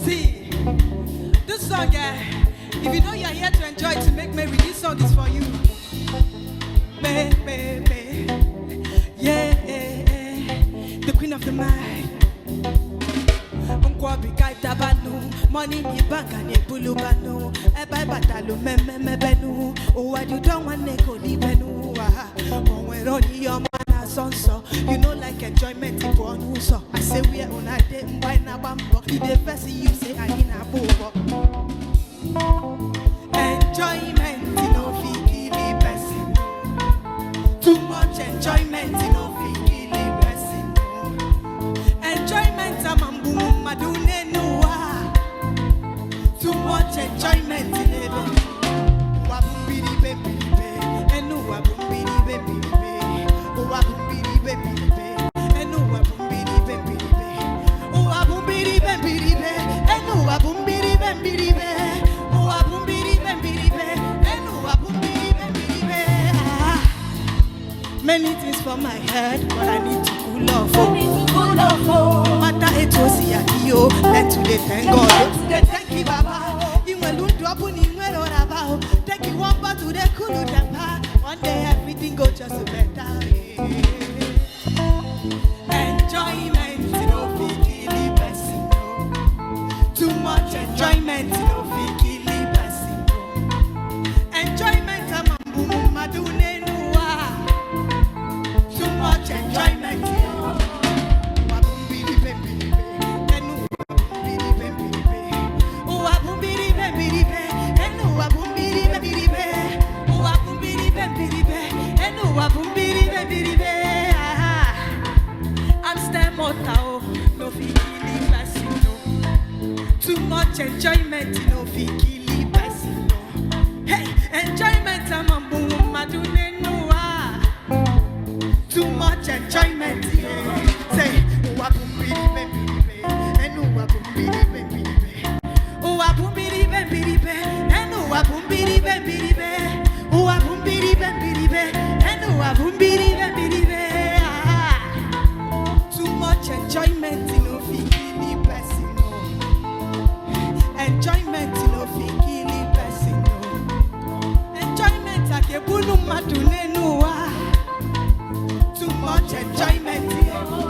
See, this song, if you know you're here to enjoy it, to make merry, this song is for you. Yeah, the queen of the mind. Money in bank and a bulubano, a by batalo, benu. Oh, I do don't want to go benu. Oh, we're only your man, son, so you know, like enjoyment in one so I say we are on a day, why not bumbo? The first you say I in a bobo. Enjoyment, you know, feel person. Too much enjoyment, you know, feel person. Enjoyment, I'm a boom, madune no. Too much enjoyment in it. Wabumbi baby, and no wabumbi baby, oh wabumbi baby, and no wabumbi baby, oh wabumbi baby, and no wabumbi baby, oh wabumbi baby, and no wabumbi baby. Many things for my head, but I need to cool off. Cool off. Matter it was here, and today thank God. Thank you, Baba. You will look to open in where or about. Take you one part to the cool temper. One day everything go just better. Enjoyment, you know, feel person. Too much enjoyment, you know, feel person. Enjoyment, I'm a boom, madune noa. Too much enjoyment, you know. No fikili blessing, no. Too much enjoyment, no fikili blessing, no. Hey, enjoyment, I'm a boom, madune noa. Too much enjoyment, yeah. Say, oh, I boom, bidi, baby, and oh, I boom, bidi, baby, oh, I boom, bidi, baby, and oh, I boom, bidi, baby, oh, I boom, bidi, baby, and oh, I boom, bidi, baby. Enjoyment, you know, fikili blessing, no. Enjoyment, you know, fikili blessing, no. Enjoyment, I can put no madune no. Too much enjoyment, yeah.